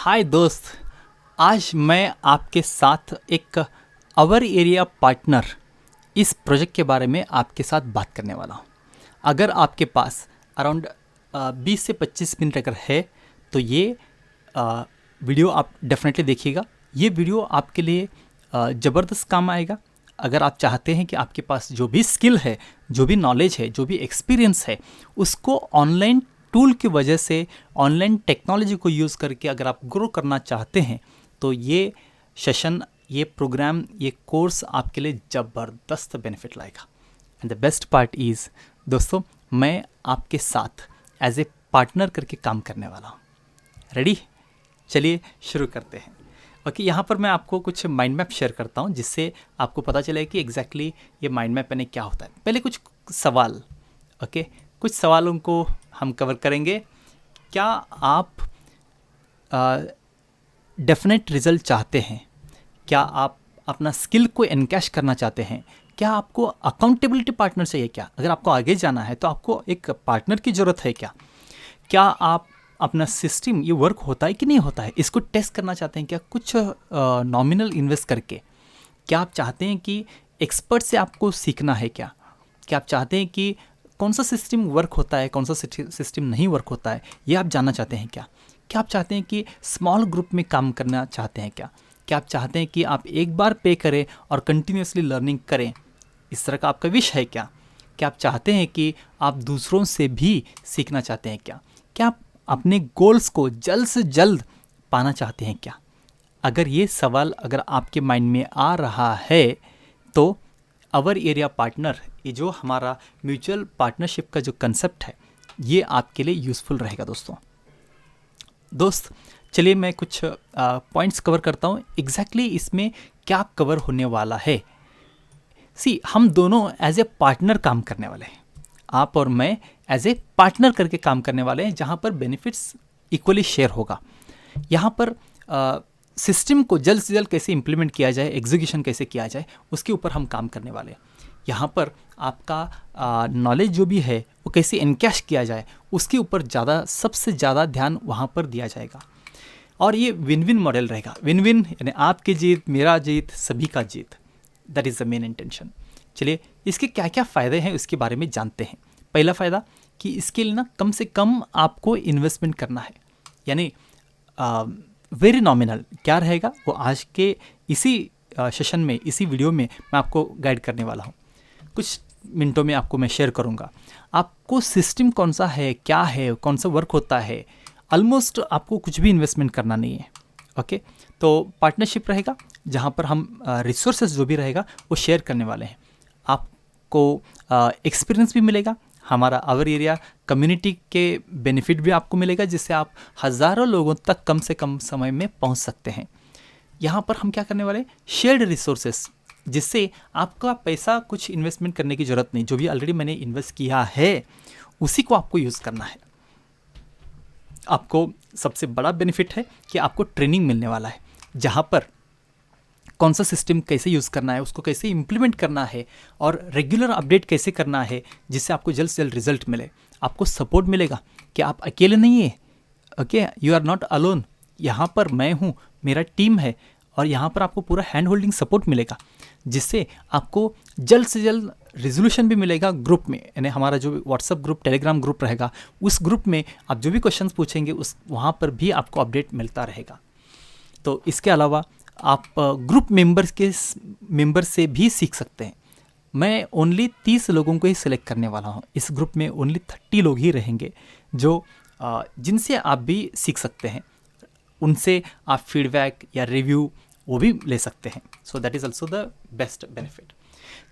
हाय दोस्त, आज मैं आपके साथ एक अवर एरिया पार्टनर इस प्रोजेक्ट के बारे में आपके साथ बात करने वाला हूँ। अगर आपके पास अराउंड 20 से 25 मिनट अगर है तो ये वीडियो आप डेफिनेटली देखिएगा। ये वीडियो आपके लिए ज़बरदस्त काम आएगा। अगर आप चाहते हैं कि आपके पास जो भी स्किल है, जो भी नॉलेज है, जो भी एक्सपीरियंस है, उसको ऑनलाइन टूल की वजह से, ऑनलाइन टेक्नोलॉजी को यूज़ करके अगर आप ग्रो करना चाहते हैं तो ये सेशन, ये प्रोग्राम, ये कोर्स आपके लिए ज़बरदस्त बेनिफिट लाएगा। And the best part is दोस्तों, मैं आपके साथ एज ए पार्टनर करके काम करने वाला हूँ। रेडी? चलिए शुरू करते हैं। ओके, यहाँ पर मैं आपको कुछ माइंड मैप शेयर करता हूँ जिससे आपको पता चले कि एग्जैक्टली ये माइंड मैप यानी क्या होता है। पहले कुछ सवाल, ओके, कुछ सवालों को हम कवर करेंगे। क्या आप डेफिनेट रिजल्ट चाहते हैं? क्या आप अपना स्किल को एनकैश करना चाहते हैं? क्या आपको अकाउंटेबिलिटी पार्टनर चाहिए? क्या अगर आपको आगे जाना है तो आपको एक पार्टनर की ज़रूरत है? क्या आप अपना सिस्टम ये वर्क होता है कि नहीं होता है इसको टेस्ट करना चाहते हैं? क्या कुछ नॉमिनल इन्वेस्ट करके? क्या आप चाहते हैं कि एक्सपर्ट से आपको सीखना है? क्या आप चाहते हैं कि कौन सा सिस्टम वर्क होता है, कौन सा सिस्टम नहीं वर्क होता है, ये आप जानना चाहते हैं? क्या आप चाहते हैं कि स्मॉल ग्रुप में काम करना चाहते हैं? क्या आप चाहते हैं कि आप एक बार पे करें और कंटिन्यूसली लर्निंग करें? इस तरह का आपका विश है? क्या आप चाहते हैं कि आप दूसरों से भी सीखना चाहते हैं? क्या आप अपने गोल्स को जल्द से जल्द पाना चाहते हैं? क्या अगर ये सवाल अगर आपके माइंड में आ रहा है तो अवर एरिया पार्टनर, ये जो हमारा म्यूचुअल पार्टनरशिप का जो कंसेप्ट है, ये आपके लिए यूज़फुल रहेगा दोस्त। चलिए मैं कुछ पॉइंट्स कवर करता हूँ एग्जैक्टली इसमें क्या कवर होने वाला है। हम दोनों एज ए पार्टनर काम करने वाले हैं। आप और मैं एज ए पार्टनर करके काम करने वाले हैं जहाँ पर बेनिफिट्स इक्वली शेयर होगा। यहाँ पर सिस्टम को जल्द से जल्द कैसे इम्प्लीमेंट किया जाए, एग्जीक्यूशन कैसे किया जाए, उसके ऊपर हम काम करने वाले हैं। यहाँ पर आपका नॉलेज जो भी है वो कैसे एनकैश किया जाए, उसके ऊपर सबसे ज़्यादा ध्यान वहाँ पर दिया जाएगा। और ये विन विन मॉडल रहेगा। विन विन यानी आपकी जीत, मेरा जीत, सभी का जीत। That is the main intention. चलिए इसके क्या क्या फ़ायदे हैं उसके बारे में जानते हैं। पहला फ़ायदा कि इसके लिए ना कम से कम आपको इन्वेस्टमेंट करना है, यानी वेरी नॉमिनल। क्या रहेगा वो आज के इसी सेशन में, इसी वीडियो में मैं आपको गाइड करने वाला हूँ। कुछ मिनटों में आपको मैं शेयर करूँगा आपको सिस्टम कौन सा है, क्या है, कौन सा वर्क होता है। ऑलमोस्ट आपको कुछ भी इन्वेस्टमेंट करना नहीं है। ओके, तो पार्टनरशिप रहेगा जहाँ पर हम रिसोर्सेज जो भी रहेगा वो शेयर करने वाले हैं। आपको एक्सपीरियंस भी मिलेगा, हमारा अवर एरिया कम्युनिटी के बेनिफिट भी आपको मिलेगा, जिससे आप हज़ारों लोगों तक कम से कम समय में पहुंच सकते हैं। यहाँ पर हम क्या करने वाले हैं, शेयर्ड रिसोर्सेस, जिससे आपका पैसा कुछ इन्वेस्टमेंट करने की ज़रूरत नहीं। जो भी ऑलरेडी मैंने इन्वेस्ट किया है उसी को आपको यूज़ करना है। आपको सबसे बड़ा बेनिफिट है कि आपको ट्रेनिंग मिलने वाला है, जहाँ पर कौन सा सिस्टम कैसे यूज़ करना है, उसको कैसे इम्प्लीमेंट करना है और रेगुलर अपडेट कैसे करना है, जिससे आपको जल्द से जल्द रिजल्ट मिले। आपको सपोर्ट मिलेगा कि आप अकेले नहीं है। Okay, you are not alone. यहाँ पर मैं हूँ, मेरा टीम है, और यहाँ पर आपको पूरा हैंड होल्डिंग सपोर्ट मिलेगा, जिससे आपको जल्द से जल्द रिजोल्यूशन भी मिलेगा ग्रुप में। यानी हमारा जो व्हाट्सएप ग्रुप, टेलीग्राम ग्रुप रहेगा, उस ग्रुप में आप जो भी क्वेश्चंस पूछेंगे वहाँ पर भी आपको अपडेट मिलता रहेगा। तो इसके अलावा आप ग्रुप मेंबर से भी सीख सकते हैं। मैं ओनली 30 लोगों को ही सिलेक्ट करने वाला हूँ। इस ग्रुप में ओनली 30 लोग ही रहेंगे जो जिनसे आप भी सीख सकते हैं। उनसे आप फीडबैक या रिव्यू वो भी ले सकते हैं। So that is also the best benefit.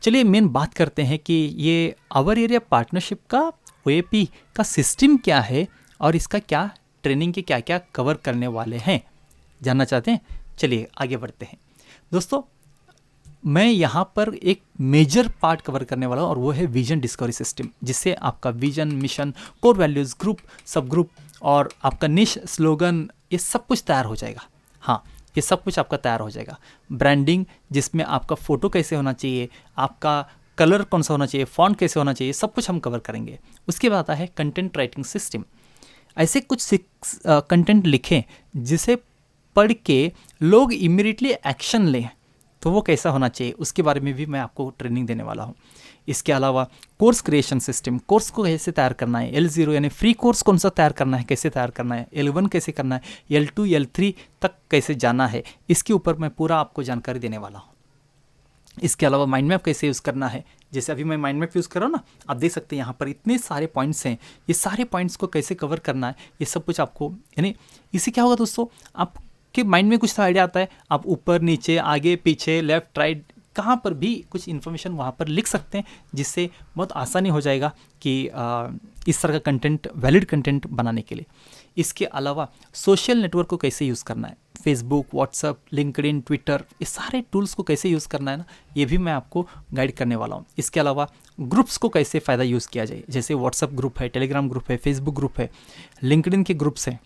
चलिए मेन बात करते हैं कि ये अवर एरिया पार्टनरशिप का OAP का सिस्टम क्या है और इसका क्या ट्रेनिंग के क्या क्या कवर करने वाले हैं। जानना चाहते हैं? चलिए आगे बढ़ते हैं दोस्तों। मैं यहाँ पर एक मेजर पार्ट कवर करने वाला हूँ और वो है विजन डिस्कवरी सिस्टम, जिससे आपका vision, mission, core values, group, सब ग्रुप और आपका निश, स्लोगन, ये सब कुछ तैयार हो जाएगा। हाँ, ये सब कुछ आपका तैयार हो जाएगा। ब्रांडिंग, जिसमें आपका फ़ोटो कैसे होना चाहिए, आपका कलर कौन सा होना चाहिए, फॉन्ट कैसे होना चाहिए, सब कुछ हम कवर करेंगे। उसके बाद आता है कंटेंट राइटिंग सिस्टम। ऐसे कुछ कंटेंट लिखें जिसे पढ़ के लोग इमीडिएटली एक्शन लें, तो वो कैसा होना चाहिए उसके बारे में भी मैं आपको ट्रेनिंग देने वाला हूँ। इसके अलावा कोर्स क्रिएशन सिस्टम, कोर्स को कैसे तैयार करना है, L0 यानी फ्री कोर्स कौन सा तैयार करना है, कैसे तैयार करना है, L1 कैसे करना है, L2 L3 तक कैसे जाना है, इसके ऊपर मैं पूरा आपको जानकारी देने वाला हूँ। इसके अलावा माइंड मैप कैसे यूज़ करना है, जैसे अभी मैं माइंड मैप यूज़ कर रहा हूँ ना, आप देख सकते हैं यहाँ पर इतने सारे पॉइंट्स हैं, ये सारे पॉइंट्स को कैसे कवर करना है, ये सब कुछ आपको, यानी इससे क्या होगा दोस्तों, आपके माइंड में कुछ आइडिया आता है, आप ऊपर नीचे आगे पीछे लेफ्ट राइट कहाँ पर भी कुछ इन्फॉर्मेशन वहाँ पर लिख सकते हैं, जिससे बहुत आसानी हो जाएगा कि इस तरह का कंटेंट, वैलिड कंटेंट बनाने के लिए। इसके अलावा सोशल नेटवर्क को कैसे यूज़ करना है, फेसबुक, व्हाट्सअप, लिंक्डइन, ट्विटर, ये सारे टूल्स को कैसे यूज़ करना है ना, ये भी मैं आपको गाइड करने वाला हूँ। इसके अलावा ग्रुप्स को कैसे फ़ायदा यूज़ किया जाए, जैसे व्हाट्सअप ग्रुप है, टेलीग्राम ग्रुप है, फेसबुक ग्रुप है, लिंक्डइन के ग्रुप्स हैं,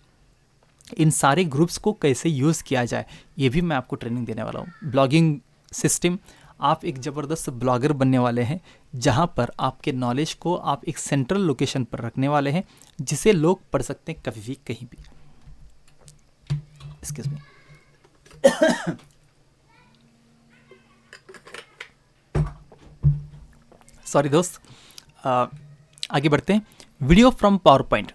इन सारे ग्रुप्स को कैसे यूज़ किया जाए, ये भी मैं आपको ट्रेनिंग देने वाला हूँ। ब्लॉगिंग सिस्टम, आप एक ज़बरदस्त ब्लॉगर बनने वाले हैं, जहाँ पर आपके नॉलेज को आप एक सेंट्रल लोकेशन पर रखने वाले हैं, जिसे लोग पढ़ सकते हैं कभी भी कहीं भी। Excuse me. सॉरी दोस्त, आगे बढ़ते हैं। वीडियो फ्रॉम पावर पॉइंट,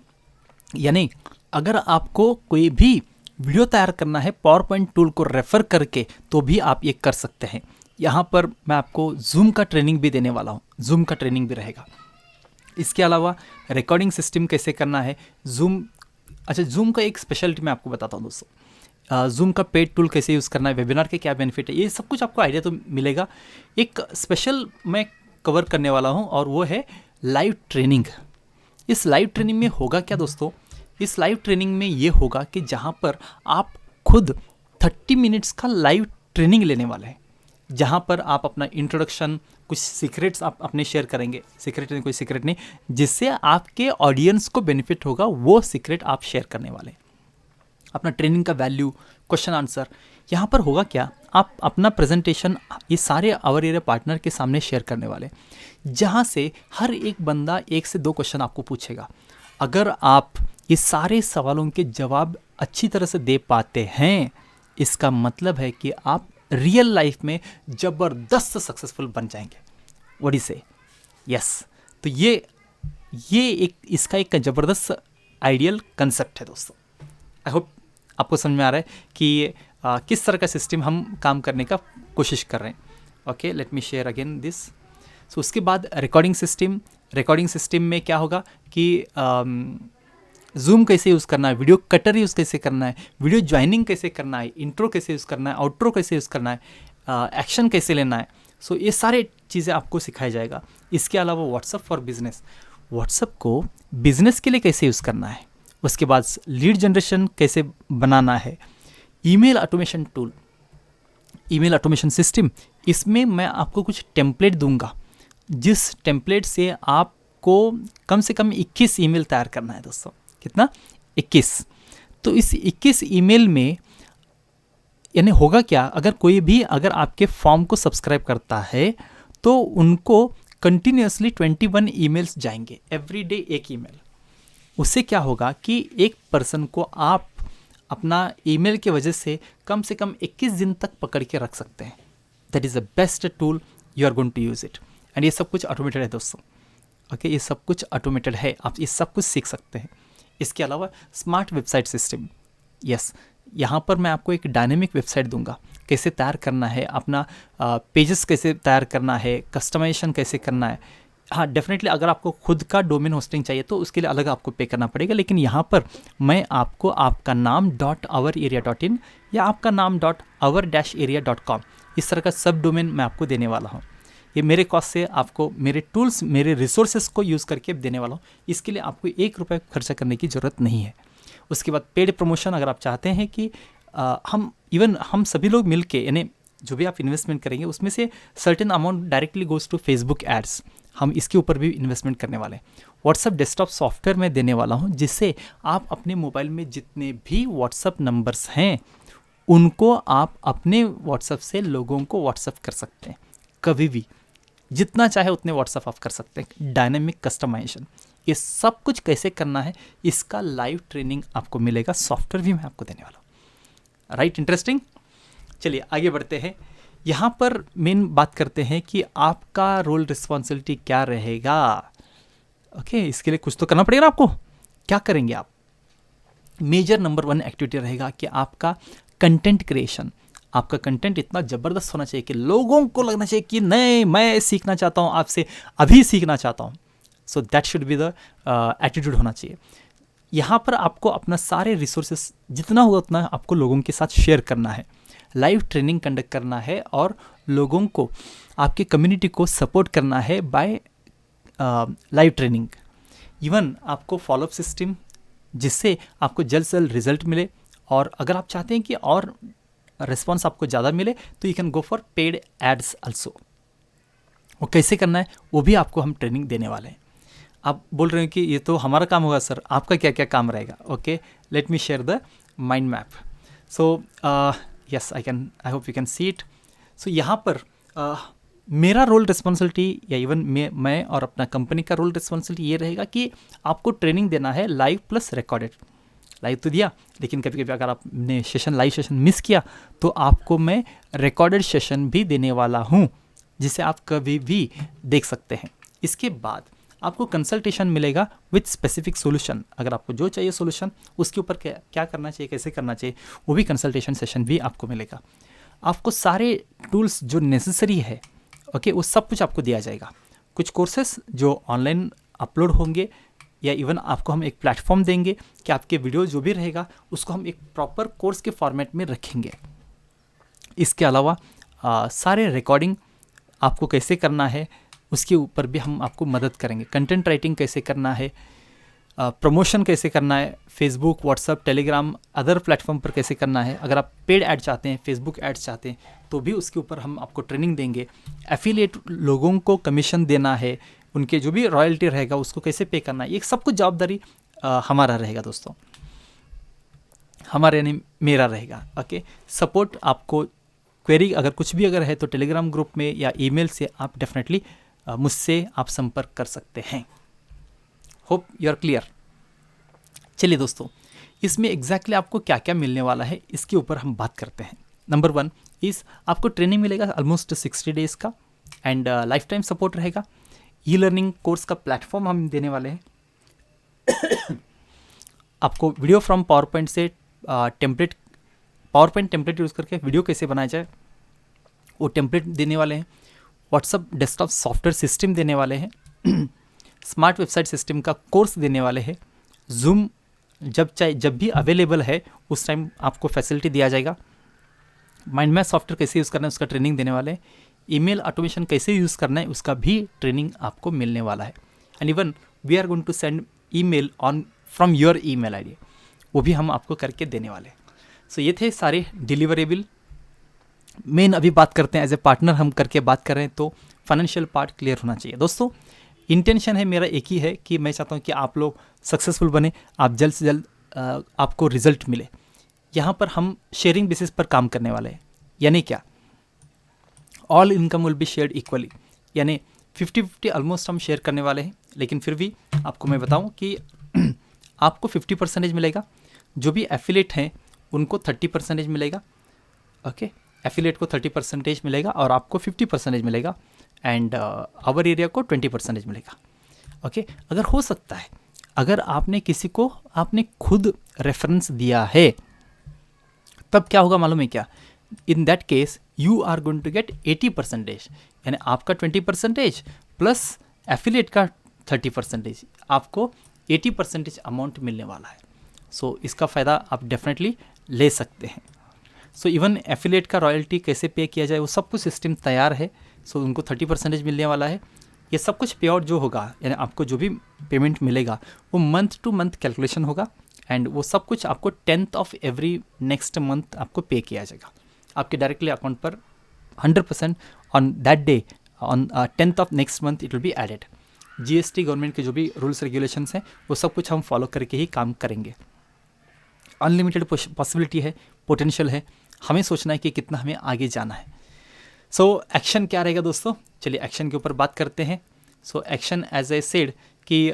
यानी अगर आपको कोई भी वीडियो तैयार करना है पावर पॉइंट टूल को रेफ़र करके, तो भी आप ये कर सकते हैं। यहाँ पर मैं आपको जूम का ट्रेनिंग भी देने वाला हूँ, जूम का ट्रेनिंग भी रहेगा। इसके अलावा रिकॉर्डिंग सिस्टम कैसे करना है, जूम का एक स्पेशलिटी मैं आपको बताता हूँ दोस्तों। जूम का पेड टूल कैसे यूज़ करना है, वेबिनार के क्या बेनिफिट है, ये सब कुछ आपको आइडिया तो मिलेगा। एक स्पेशल मैं कवर करने वाला हूँ और वो है लाइव ट्रेनिंग। इस लाइव ट्रेनिंग में होगा क्या दोस्तों, इस लाइव ट्रेनिंग में ये होगा कि जहाँ पर आप खुद 30 मिनट्स का लाइव ट्रेनिंग लेने वाले हैं, जहाँ पर आप अपना इंट्रोडक्शन, कुछ सीक्रेट्स आप अपने शेयर करेंगे, सीक्रेट नहीं, कोई सीक्रेट नहीं, जिससे आपके ऑडियंस को बेनिफिट होगा, वो सीक्रेट आप शेयर करने वाले हैं। अपना ट्रेनिंग का वैल्यू, क्वेश्चन आंसर, यहाँ पर होगा क्या, आप अपना प्रेजेंटेशन ये सारे आवर एरिया पार्टनर के सामने शेयर करने वाले, जहाँ से हर एक बंदा 1 से 2 क्वेश्चन आपको पूछेगा। अगर आप ये सारे सवालों के जवाब अच्छी तरह से दे पाते हैं, इसका मतलब है कि आप रियल लाइफ में ज़बरदस्त सक्सेसफुल बन जाएंगे। व्हाट इज से यस। तो ये एक इसका एक ज़बरदस्त आइडियल कंसेप्ट है दोस्तों। आई होप आपको समझ में आ रहा है कि किस तरह का सिस्टम हम काम करने का कोशिश कर रहे हैं। Okay, let me share again this. So उसके बाद रिकॉर्डिंग सिस्टम में क्या होगा कि जूम कैसे यूज़ करना है, वीडियो कटर यूज़ कैसे करना है, वीडियो ज्वाइनिंग कैसे करना है, इंट्रो कैसे यूज़ करना है, आउट्रो कैसे यूज़ करना है, एक्शन कैसे लेना है। सो ये सारे चीज़ें आपको सिखाया जाएगा। इसके अलावा व्हाट्सअप फॉर बिजनेस, व्हाट्सअप को बिजनेस के लिए कैसे यूज़ करना है, उसके बाद लीड जनरेशन कैसे बनाना है, email automation tool, email automation system, इसमें मैं आपको कुछ टेम्पलेट दूंगा, जिस टेम्पलेट से आपको कम से कम 21 ईमेल तैयार करना है दोस्तों। कितना? 21। तो इस 21 ईमेल में यानी होगा क्या, अगर आपके फॉर्म को सब्सक्राइब करता है तो उनको कंटिन्यूसली 21 ईमेल्स जाएंगे, एवरीडे एक ईमेल। उससे क्या होगा कि एक पर्सन को आप अपना ईमेल की वजह से कम 21 दिन तक पकड़ के रख सकते हैं। That is the best tool, you are going to use it. And ये सब कुछ ऑटोमेटेड है दोस्तों। ओके, ये सब कुछ ऑटोमेटेड है, आप ये सब कुछ सीख सकते हैं। इसके अलावा स्मार्ट वेबसाइट सिस्टम, यस, यहाँ पर मैं आपको एक डायनेमिक वेबसाइट दूंगा, कैसे तैयार करना है, अपना पेजेस कैसे तैयार करना है, कस्टमाइजेशन कैसे करना है। हाँ, डेफिनेटली अगर आपको खुद का डोमेन होस्टिंग चाहिए तो उसके लिए अलग आपको पे करना पड़ेगा, लेकिन यहाँ पर मैं आपको आपका नाम .ourarea.in या आपका नाम .our-area.com इस तरह का सब डोमेन मैं आपको देने वाला हूँ। ये मेरे कॉस्ट से आपको मेरे टूल्स, मेरे रिसोर्सेज को यूज़ करके देने वाला हूँ। इसके लिए आपको 1 रुपये खर्चा करने की ज़रूरत नहीं है। उसके बाद पेड प्रमोशन, अगर आप चाहते हैं कि हम सभी लोग मिल के, यानी जो भी आप इन्वेस्टमेंट करेंगे उसमें से certain amount directly goes to Facebook ads, हम इसके ऊपर भी इन्वेस्टमेंट करने वाले हैं। व्हाट्सअप डेस्कटॉप सॉफ्टवेयर में देने वाला हूं, जिससे आप अपने मोबाइल में जितने भी व्हाट्सअप नंबर्स हैं उनको आप अपने व्हाट्सअप से लोगों को व्हाट्सअप कर सकते हैं, कभी भी जितना चाहे उतने व्हाट्सअप आप कर सकते हैं। डायनेमिक कस्टमाइजेशन, ये सब कुछ कैसे करना है इसका लाइव ट्रेनिंग आपको मिलेगा, सॉफ्टवेयर भी मैं आपको देने वाला हूँ। Right, interesting. चलिए आगे बढ़ते हैं। यहाँ पर मेन बात करते हैं कि आपका रोल रिस्पॉन्सिबिलिटी क्या रहेगा। ओके, इसके लिए कुछ तो करना पड़ेगा ना आपको। क्या करेंगे आप? मेजर नंबर 1 एक्टिविटी रहेगा कि आपका कंटेंट क्रिएशन। आपका कंटेंट इतना ज़बरदस्त होना चाहिए कि लोगों को लगना चाहिए कि नहीं, मैं सीखना चाहता हूँ आपसे, अभी सीखना चाहता हूँ। So that should be the attitude होना चाहिए। यहाँ पर आपको अपना सारे रिसोर्सेस जितना होगा उतना आपको लोगों के साथ शेयर करना है, लाइव ट्रेनिंग कंडक्ट करना है और लोगों को, आपके कम्युनिटी को सपोर्ट करना है बाय लाइव ट्रेनिंग। इवन आपको फॉलोअप सिस्टम, जिससे आपको जल्द से जल्द रिजल्ट मिले। और अगर आप चाहते हैं कि और रिस्पॉन्स आपको ज़्यादा मिले तो you can go for paid ads also. वो कैसे करना है वो भी आपको हम ट्रेनिंग देने वाले हैं। आप बोल रहे हैं कि ये तो हमारा काम होगा सर, आपका क्या क्या काम रहेगा? Okay, let me share the mind map. So yes, I hope you can see it. So यहाँ पर मेरा रोल रिस्पॉन्सिबिलिटी या इवन मैं और अपना कंपनी का रोल रिस्पॉन्सिबिलिटी ये रहेगा कि आपको ट्रेनिंग देना है लाइव प्लस रिकॉर्डेड। लाइव तो दिया, लेकिन कभी कभी अगर आपने लाइव सेशन मिस किया तो आपको मैं रिकॉर्डेड सेशन भी देने वाला हूँ, जिसे आप कभी भी देख सकते हैं। इसके बाद आपको कंसल्टेशन मिलेगा विथ स्पेसिफिक सोल्यूशन। अगर आपको जो चाहिए सोल्यूशन, उसके ऊपर क्या करना चाहिए, कैसे करना चाहिए, वो भी कंसल्टेशन सेशन भी आपको मिलेगा। आपको सारे टूल्स जो नेसेसरी है, ओके, वो सब कुछ आपको दिया जाएगा। कुछ कोर्सेस जो ऑनलाइन अपलोड होंगे, या इवन आपको हम एक प्लेटफॉर्म देंगे कि आपके वीडियो जो भी रहेगा उसको हम एक प्रॉपर कोर्स के फॉर्मेट में रखेंगे। इसके अलावा सारे रिकॉर्डिंग आपको कैसे करना है उसके ऊपर भी हम आपको मदद करेंगे। कंटेंट राइटिंग कैसे करना है, प्रमोशन कैसे करना है, Facebook, WhatsApp, Telegram, other platform पर कैसे करना है। अगर आप पेड ऐड चाहते हैं, फेसबुक एड्स चाहते हैं, तो भी उसके ऊपर हम आपको ट्रेनिंग देंगे। एफिलिएट लोगों को कमीशन देना है, उनके जो भी रॉयल्टी रहेगा उसको कैसे पे करना है, ये सब कुछ जवाबदारी हमारा रहेगा दोस्तों, हमारे यानी मेरा रहेगा। ओके, सपोर्ट आपको क्वेरी अगर कुछ भी अगर है तो टेलीग्राम ग्रुप में या ईमेल से आप डेफिनेटली मुझसे आप संपर्क कर सकते हैं। Hope you are clear. चलिए दोस्तों, इसमें एग्जैक्टली आपको क्या क्या मिलने वाला है इसके ऊपर हम बात करते हैं। नंबर 1 इस आपको ट्रेनिंग मिलेगा ऑलमोस्ट 60 डेज़ का, एंड लाइफ टाइम सपोर्ट रहेगा। ई लर्निंग कोर्स का प्लेटफॉर्म हम देने वाले हैं। आपको वीडियो फ्रॉम पावर पॉइंट से पावर पॉइंट टेम्पलेट यूज़ करके वीडियो कैसे बनाया जाए वो टेम्पलेट देने वाले हैं। व्हाट्सअप डेस्कटॉप सॉफ्टवेयर सिस्टम देने वाले हैं। स्मार्ट वेबसाइट सिस्टम का कोर्स देने वाले हैं। जूम जब भी अवेलेबल है उस टाइम आपको फैसिलिटी दिया जाएगा। माइंड मैप सॉफ्टवेयर कैसे यूज़ करना है उसका ट्रेनिंग देने वाले हैं। ईमेल ऑटोमेशन कैसे यूज़ करना है उसका भी ट्रेनिंग आपको मिलने वाला है। And even we are going to send email on from your email ID, वो भी हम आपको करके देने वाले हैं। सो ये थे सारे डिलीवरेबल। मेन अभी बात करते हैं, एज ए पार्टनर हम करके बात कर रहे हैं तो फाइनेंशियल पार्ट क्लियर होना चाहिए। दोस्तों, इंटेंशन है मेरा एक ही है कि मैं चाहता हूँ कि आप लोग सक्सेसफुल बने, आप जल्द से जल्द आपको रिजल्ट मिले। यहाँ पर हम शेयरिंग बेसिस पर काम करने वाले हैं, यानी क्या, all income will be shared equally, यानी 50-50 ऑलमोस्ट हम शेयर करने वाले हैं। लेकिन फिर भी आपको मैं बताऊं कि आपको 50% मिलेगा, जो भी एफिलेट हैं उनको 30% मिलेगा। ओके, एफिलेट को 30% मिलेगा और आपको 50% मिलेगा, एंड आवर एरिया को 20% मिलेगा। ओके, अगर हो सकता है अगर आपने किसी को आपने खुद रेफरेंस दिया है तब क्या होगा मालूम है क्या, in that case you are going to get 80%, यानी आपका 20% प्लस एफिलिएट का 30%, आपको 80% अमाउंट मिलने वाला है। सो इसका फ़ायदा आप डेफिनेटली ले सकते हैं। सो इवन एफिलिएट का रॉयल्टी कैसे पे किया जाए वो सब कुछ सिस्टम तैयार है। सो उनको 30% मिलने वाला है। ये सब कुछ पे आउट जो होगा, यानी आपको जो भी पेमेंट मिलेगा वो मंथ टू मंथ कैलकुलेशन होगा, एंड वो सब कुछ आपको 10th of every next month आपको पे किया जाएगा आपके डायरेक्टली अकाउंट पर 100% on that day, on 10th of next month it will be added. GST government के जो भी रूल्स रेगुलेशंस हैं वो सब कुछ हम फॉलो करके ही काम करेंगे। अनलिमिटेड पॉसिबिलिटी है, पोटेंशियल है, हमें सोचना है कि कितना हमें आगे जाना है। सो एक्शन क्या रहेगा दोस्तों, चलिए एक्शन के ऊपर बात करते हैं। So action as I said कि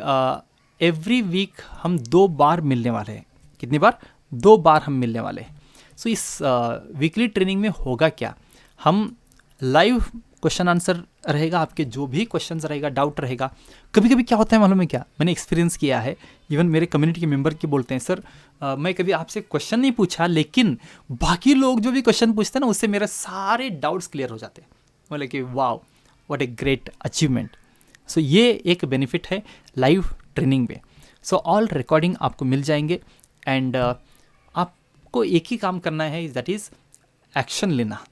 एवरी वीक हम 2 बार मिलने वाले हैं। कितनी बार? 2 बार हम मिलने वाले हैं। सो इस वीकली ट्रेनिंग में होगा क्या, हम लाइव क्वेश्चन आंसर रहेगा, आपके जो भी क्वेश्चंस रहेगा, डाउट रहेगा। कभी कभी क्या होता है मालूम है क्या, मैंने एक्सपीरियंस किया है, इवन मेरे कम्युनिटी के मेंबर के बोलते हैं, सर मैं कभी आपसे क्वेश्चन नहीं पूछा, लेकिन बाकी लोग जो भी क्वेश्चन पूछते हैं ना, उससे मेरे सारे डाउट्स क्लियर हो जाते हैं। बोले कि wow, what a great achievement. So ये एक बेनिफिट है लाइव ट्रेनिंग में। सो ऑल रिकॉर्डिंग आपको मिल जाएंगे, एंड आपको एक ही काम करना है, दैट इज़ एक्शन लेना,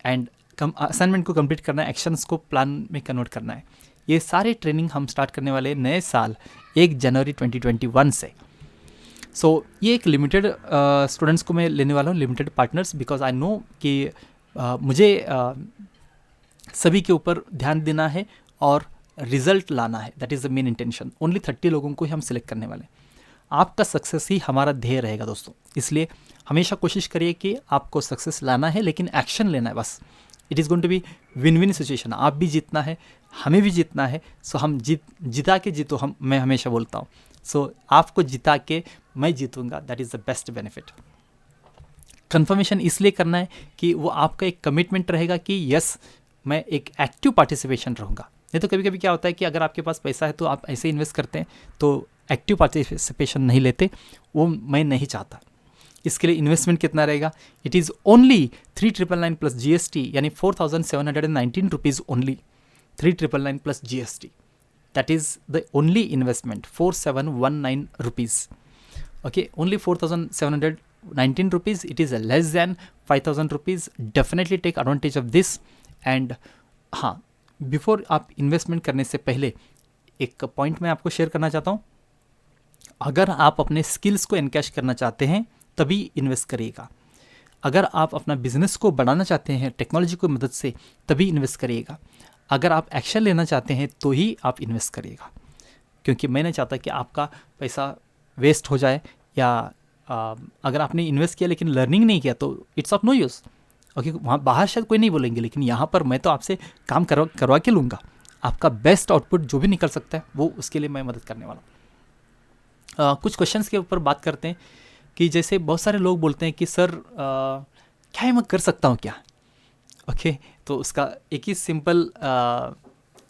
एंड असाइनमेंट को कंप्लीट करना है, एक्शंस को प्लान में कन्वर्ट करना है। ये सारे ट्रेनिंग हम स्टार्ट करने वाले नए साल 1 जनवरी 2021 से। सो ये एक लिमिटेड स्टूडेंट्स को मैं लेने वाला हूँ, limited partners, because I know कि मुझे सभी के ऊपर ध्यान देना है और रिजल्ट लाना है, that is the main intention. Only 30 लोगों को ही हम सिलेक्ट करने वाले हैं। आपका सक्सेस ही हमारा ध्येय रहेगा दोस्तों, इसलिए हमेशा कोशिश करिए कि आपको सक्सेस लाना है, लेकिन एक्शन लेना है बस। It is going to be win win situation, आप भी जीतना है, हमें भी जीतना है। सो हम जिता के जीतो, मैं हमेशा बोलता हूँ। सो आपको जिता के मैं जीतूंगा, that is the best benefit. Confirmation इसलिए करना है कि वो आपका एक कमिटमेंट रहेगा कि यस, मैं एक एक्टिव पार्टिसिपेशन रहूँगा। नहीं तो कभी कभी क्या होता है कि अगर आपके पास पैसा है तो आप ऐसे इन्वेस्ट करते हैं, तो एक्टिव पार्टिसिपेशन नहीं लेते, वो मैं नहीं चाहता। इसके लिए इन्वेस्टमेंट कितना रहेगा, it is only 3999 plus GST, यानी 4719 rupees only, 3999 plus GST, that is the only investment, 4719 rupees. Okay, only 4719 rupees, it is less than 5000 rupees. Definitely take advantage of this. And हाँ, बिफोर आप investment करने से पहले एक point मैं आपको share करना चाहता हूँ। अगर आप अपने स्किल्स को एनकैश करना चाहते हैं तभी इन्वेस्ट करिएगा। अगर आप अपना बिजनेस को बढ़ाना चाहते हैं टेक्नोलॉजी की मदद से, तभी इन्वेस्ट करिएगा। अगर आप एक्शन लेना चाहते हैं तो ही आप इन्वेस्ट करिएगा, क्योंकि मैं नहीं चाहता कि आपका पैसा वेस्ट हो जाए, या अगर आपने इन्वेस्ट किया लेकिन लर्निंग नहीं किया तो it's of no use. Okay, वहाँ बाहर शायद कोई नहीं बोलेंगे, लेकिन यहाँ पर मैं तो आपसे काम करवा के लूँगा। आपका बेस्ट आउटपुट जो भी निकल सकता है वो, उसके लिए मैं मदद करने वाला हूँ। कुछ क्वेश्चंस के ऊपर बात करते हैं कि जैसे बहुत सारे लोग बोलते हैं कि सर क्या मैं कर सकता हूँ क्या। ओके, तो उसका एक ही सिंपल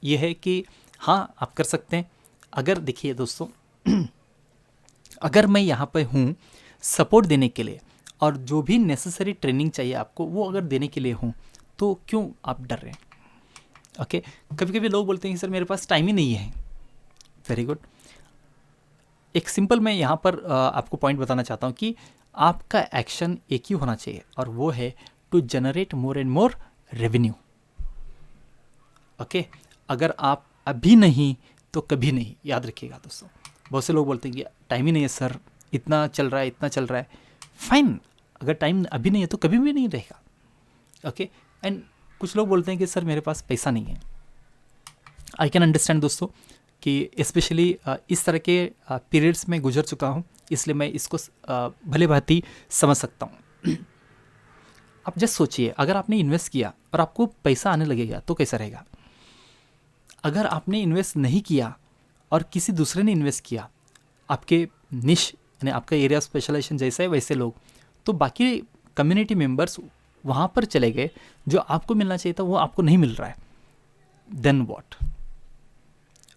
ये है कि हाँ, आप कर सकते हैं। अगर देखिए दोस्तों, अगर मैं यहाँ पे हूँ सपोर्ट देने के लिए, और जो भी नेसेसरी ट्रेनिंग चाहिए आपको वो अगर देने के लिए हूँ, तो क्यों आप डर रहे हैं। ओके, कभी कभी लोग बोलते हैं कि सर मेरे पास टाइम ही नहीं है। वेरी गुड, एक सिंपल मैं यहाँ पर आपको पॉइंट बताना चाहता हूँ कि आपका एक्शन एक ही होना चाहिए, और वो है to generate more and more revenue. Okay, अगर आप अभी नहीं तो कभी नहीं, याद रखिएगा दोस्तों। बहुत से लोग बोलते हैं कि टाइम ही नहीं है सर, इतना चल रहा है, इतना चल रहा है। फाइन, अगर टाइम अभी नहीं है तो कभी भी नहीं रहेगा। ओके, एंड कुछ लोग बोलते हैं कि सर मेरे पास पैसा नहीं है। आई कैन अंडरस्टैंड दोस्तों कि स्पेशली इस तरह के पीरियड्स में गुजर चुका हूँ, इसलिए मैं इसको भले भांति समझ सकता हूँ। आप जस्ट सोचिए, अगर आपने इन्वेस्ट किया और आपको पैसा आने लगेगा तो कैसा रहेगा। अगर आपने इन्वेस्ट नहीं किया और किसी दूसरे ने इन्वेस्ट किया, आपके निश यानी आपका एरिया स्पेशलाइजेशन जैसा है वैसे लोग, तो बाकी कम्युनिटी मेंबर्स वहाँ पर चले गए, जो आपको मिलना चाहिए था वो आपको नहीं मिल रहा है, देन व्हाट।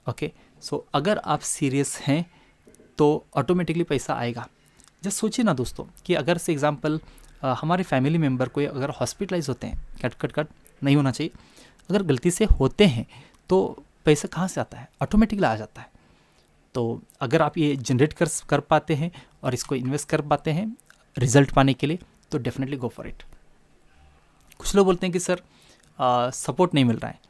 ओके, सो अगर आप सीरियस हैं तो ऑटोमेटिकली पैसा आएगा। जस्ट सोचिए ना दोस्तों कि अगर से एग्जांपल हमारे फैमिली मेम्बर कोई अगर हॉस्पिटलाइज होते हैं, कट नहीं होना चाहिए, अगर गलती से होते हैं तो पैसा कहाँ से आता है, ऑटोमेटिकली आ जाता है। तो अगर आप ये जनरेट कर पाते हैं और इसको इन्वेस्ट कर पाते हैं रिजल्ट पाने के लिए, तो डेफिनेटली गो फॉर इट। कुछ लोग बोलते हैं कि सर सपोर्ट नहीं मिल रहा है।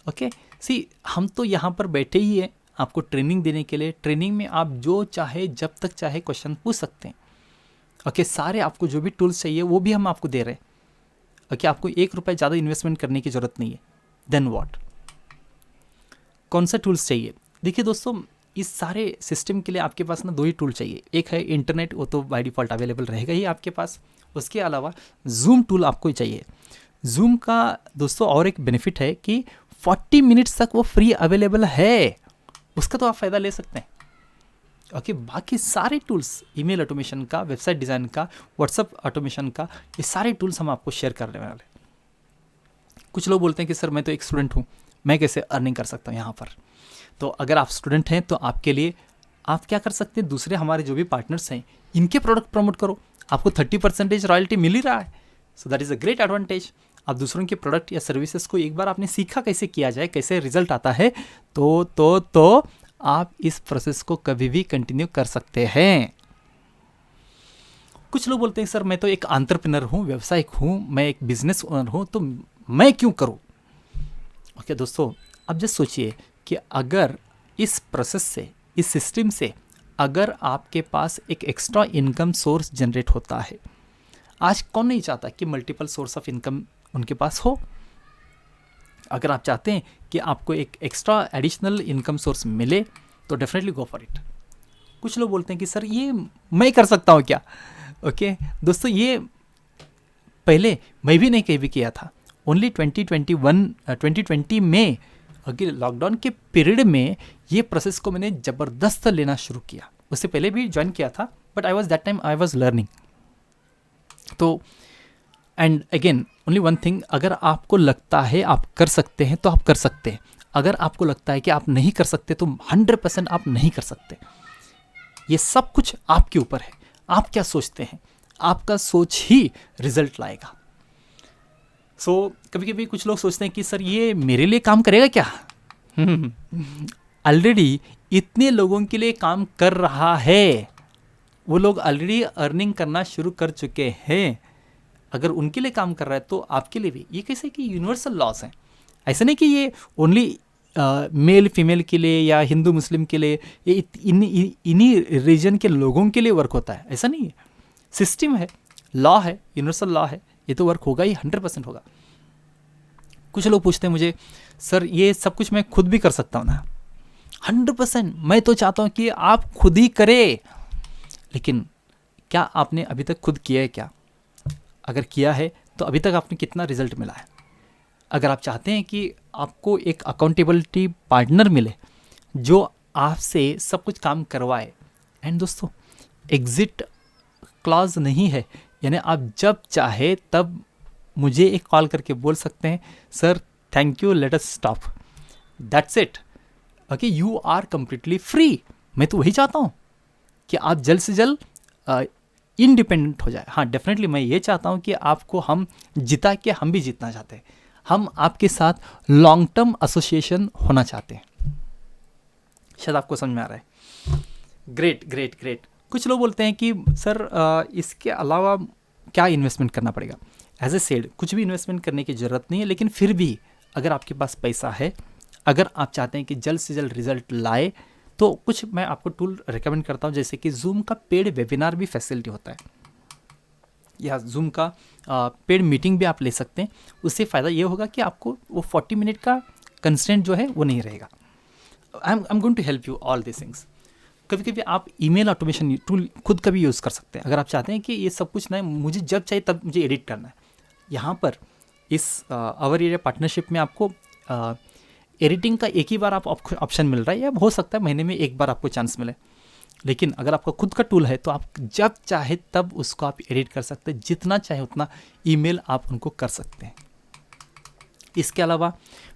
ओके, सी हम तो यहाँ पर बैठे ही हैं आपको ट्रेनिंग देने के लिए। ट्रेनिंग में आप जो चाहे जब तक चाहे क्वेश्चन पूछ सकते हैं। ओके, सारे आपको जो भी टूल्स चाहिए वो भी हम आपको दे रहे हैं। ओके, आपको 1 रुपये ज़्यादा इन्वेस्टमेंट करने की ज़रूरत नहीं है। देन व्हाट, कौन सा टूल्स चाहिए। देखिए दोस्तों, इस सारे सिस्टम के लिए आपके पास ना 2 ही टूल चाहिए। एक है इंटरनेट, वो तो बाय डिफ़ॉल्ट अवेलेबल रहेगा ही आपके पास। उसके अलावा जूम टूल आपको चाहिए। जूम का दोस्तों और एक बेनिफिट है कि 40 मिनट्स तक वो फ्री अवेलेबल है, उसका तो आप फ़ायदा ले सकते हैं। ओके, बाकी सारे टूल्स, ईमेल ऑटोमेशन का, वेबसाइट डिज़ाइन का, व्हाट्सएप ऑटोमेशन का, ये सारे टूल्स हम आपको शेयर करने वाले। कुछ लोग बोलते हैं कि सर मैं तो एक स्टूडेंट हूँ, मैं कैसे अर्निंग कर सकता हूँ यहाँ पर। तो अगर आप स्टूडेंट हैं तो आपके लिए आप क्या कर सकते हैं, दूसरे हमारे जो भी पार्टनर्स हैं इनके प्रोडक्ट प्रमोट करो, आपको 30% रॉयल्टी मिल ही रहा है। So that is a great advantage. आप दूसरों के प्रोडक्ट या सर्विसेज को एक बार आपने सीखा कैसे किया जाए, कैसे रिजल्ट आता है, तो आप इस प्रोसेस को कभी भी कंटिन्यू कर सकते हैं। कुछ लोग बोलते हैं सर मैं तो एक एंटरप्रेन्योर हूँ, व्यवसायिक हूँ, मैं एक बिजनेस ओनर हूँ, तो मैं क्यों करूँ। ओके दोस्तों, अब जस्ट सोचिए कि अगर इस प्रोसेस से, इस सिस्टम से अगर आपके पास एक एक्स्ट्रा इनकम सोर्स जनरेट होता है, आज कौन नहीं चाहता कि मल्टीपल सोर्स ऑफ इनकम उनके पास हो। अगर आप चाहते हैं कि आपको एक एक्स्ट्रा एडिशनल इनकम सोर्स मिले तो डेफिनेटली गो फॉर इट। कुछ लोग बोलते हैं कि सर ये मैं कर सकता हूँ क्या। ओके दोस्तों, ये पहले मैं भी नहीं कहीं भी किया था। ओनली 2020 में अगर लॉकडाउन के पीरियड में ये प्रोसेस को मैंने ज़बरदस्त लेना शुरू किया। उससे पहले भी ज्वाइन किया था, बट आई वॉज लर्निंग। तो and again only one thing, अगर आपको लगता है आप कर सकते हैं तो आप कर सकते हैं। अगर आपको लगता है कि आप नहीं कर सकते तो 100% आप नहीं कर सकते। ये सब कुछ आपके ऊपर है, आप क्या सोचते हैं, आपका सोच ही रिजल्ट लाएगा। कभी कभी कुछ लोग सोचते हैं कि सर ये मेरे लिए काम करेगा क्या। ऑलरेडी इतने लोगों के लिए काम कर रहा है, वो लोग ऑलरेडी अर्निंग करना शुरू कर चुके हैं। अगर उनके लिए काम कर रहा है तो आपके लिए भी। ये कैसे कि यूनिवर्सल लॉस हैं, ऐसा नहीं कि ये ओनली मेल फीमेल के लिए या हिंदू मुस्लिम के लिए, ये इन्हीं रीजन के लोगों के लिए वर्क होता है, ऐसा नहीं है। सिस्टम है, लॉ है, यूनिवर्सल लॉ है, ये तो वर्क होगा ही, 100% होगा। कुछ लोग पूछते हैं मुझे, सर ये सब कुछ मैं खुद भी कर सकता हूँ ना। 100% मैं तो चाहता हूँ कि आप खुद ही करें, लेकिन क्या आपने अभी तक खुद किया है क्या। अगर किया है तो अभी तक आपने कितना रिजल्ट मिला है। अगर आप चाहते हैं कि आपको एक अकाउंटेबिलिटी पार्टनर मिले जो आपसे सब कुछ काम करवाए, एंड दोस्तों एग्जिट क्लॉज नहीं है, यानी आप जब चाहे तब मुझे एक कॉल करके बोल सकते हैं, sir thank you, let us stop, that's it. Okay, you are completely free. मैं तो वही चाहता हूँ कि आप जल्द से जल्द इंडिपेंडेंट हो जाए। हाँ डेफिनेटली मैं ये चाहता हूँ कि आपको हम जिता के हम भी जीतना चाहते हैं, हम आपके साथ लॉन्ग टर्म एसोसिएशन होना चाहते हैं। शायद आपको समझ में आ रहा है। Great great great. कुछ लोग बोलते हैं कि सर इसके अलावा क्या इन्वेस्टमेंट करना पड़ेगा। एज ए सेड, कुछ भी इन्वेस्टमेंट करने की ज़रूरत नहीं है, लेकिन फिर भी अगर आपके पास पैसा है, अगर आप चाहते हैं कि जल्द से जल्द रिजल्ट लाए, तो कुछ मैं आपको टूल रिकमेंड करता हूँ। जैसे कि जूम का पेड वेबिनार भी फैसिलिटी होता है, या जूम का पेड मीटिंग भी आप ले सकते हैं। उससे फ़ायदा ये होगा कि आपको वो 40 मिनट का कंस्टेंट जो है वो नहीं रहेगा। I am going to help you all this things. कभी कभी आप ईमेल ऑटोमेशन टूल खुद का भी यूज़ कर सकते हैं। अगर आप चाहते हैं कि ये सब कुछ ना मुझे जब चाहिए तब मुझे एडिट करना है, यहाँ पर इस आवर एरिया पार्टनरशिप में आपको एडिटिंग का एक ही बार आप ऑप्शन मिल रहा है, या हो सकता है महीने में एक बार आपको चांस मिले। लेकिन अगर आपका खुद का टूल है तो आप जब चाहे तब उसको आप एडिट कर सकते हैं, जितना चाहे उतना ईमेल आप उनको कर सकते हैं। इसके अलावा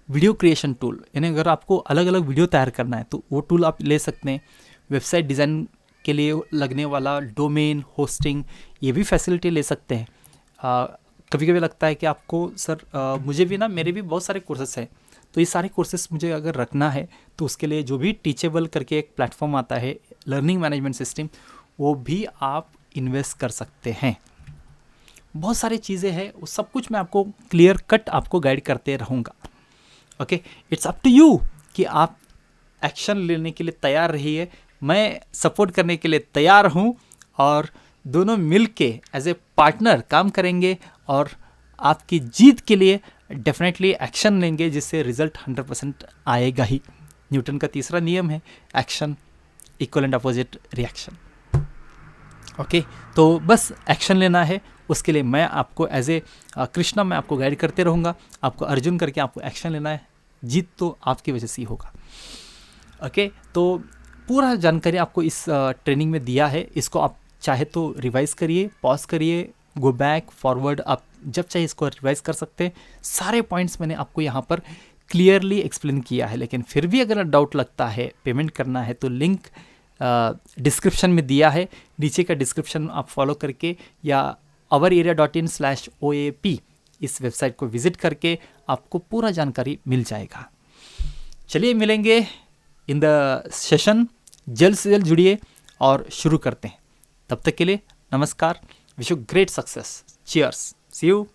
वीडियो क्रिएशन टूल, यानी अगर आपको अलग अलग वीडियो तैयार करना है तो वो टूल आप ले सकते हैं। वेबसाइट डिज़ाइन के लिए लगने वाला डोमेन होस्टिंग, ये भी फैसिलिटी ले सकते हैं। कभी कभी लगता है कि आपको सर मुझे भी ना, मेरे भी बहुत सारे कोर्सेस हैं, तो ये सारे कोर्सेस मुझे अगर रखना है तो उसके लिए जो भी टीचेबल करके एक प्लेटफॉर्म आता है, लर्निंग मैनेजमेंट सिस्टम, वो भी आप इन्वेस्ट कर सकते हैं। बहुत सारी चीज़ें हैं, वो सब कुछ मैं आपको क्लियर कट आपको गाइड करते रहूँगा। Okay, it's up to you कि आप एक्शन लेने के लिए तैयार रहिए। मैं सपोर्ट करने के लिए तैयार हूँ, और दोनों मिल के एज ए पार्टनर काम करेंगे और आपकी जीत के लिए डेफिनेटली एक्शन लेंगे, जिससे रिजल्ट 100% आएगा ही। न्यूटन का तीसरा नियम है, action equal and opposite reaction. Okay, तो बस एक्शन लेना है, उसके लिए मैं आपको एज ए कृष्णा मैं आपको गाइड करते रहूँगा, आपको अर्जुन करके आपको एक्शन लेना है। जीत तो आपकी वजह से ही होगा। ओके, तो पूरा जानकारी आपको इस ट्रेनिंग में दिया है। इसको आप चाहे तो रिवाइज़ करिए, पॉज करिए, गो बैक फॉरवर्ड, आप जब चाहे इसको रिवाइज़ कर सकते हैं। सारे पॉइंट्स मैंने आपको यहाँ पर क्लियरली एक्सप्लेन किया है। लेकिन फिर भी अगर डाउट लगता है, पेमेंट करना है, तो लिंक डिस्क्रिप्शन में दिया है। नीचे का डिस्क्रिप्शन आप फॉलो करके या ourarea.in/OAP इस वेबसाइट को विजिट करके आपको पूरा जानकारी मिल जाएगा। चलिए मिलेंगे इन द सेशन, जल्द से जल्द जुड़िए और शुरू करते हैं। तब तक के लिए नमस्कार, wish you great success, cheers, see you.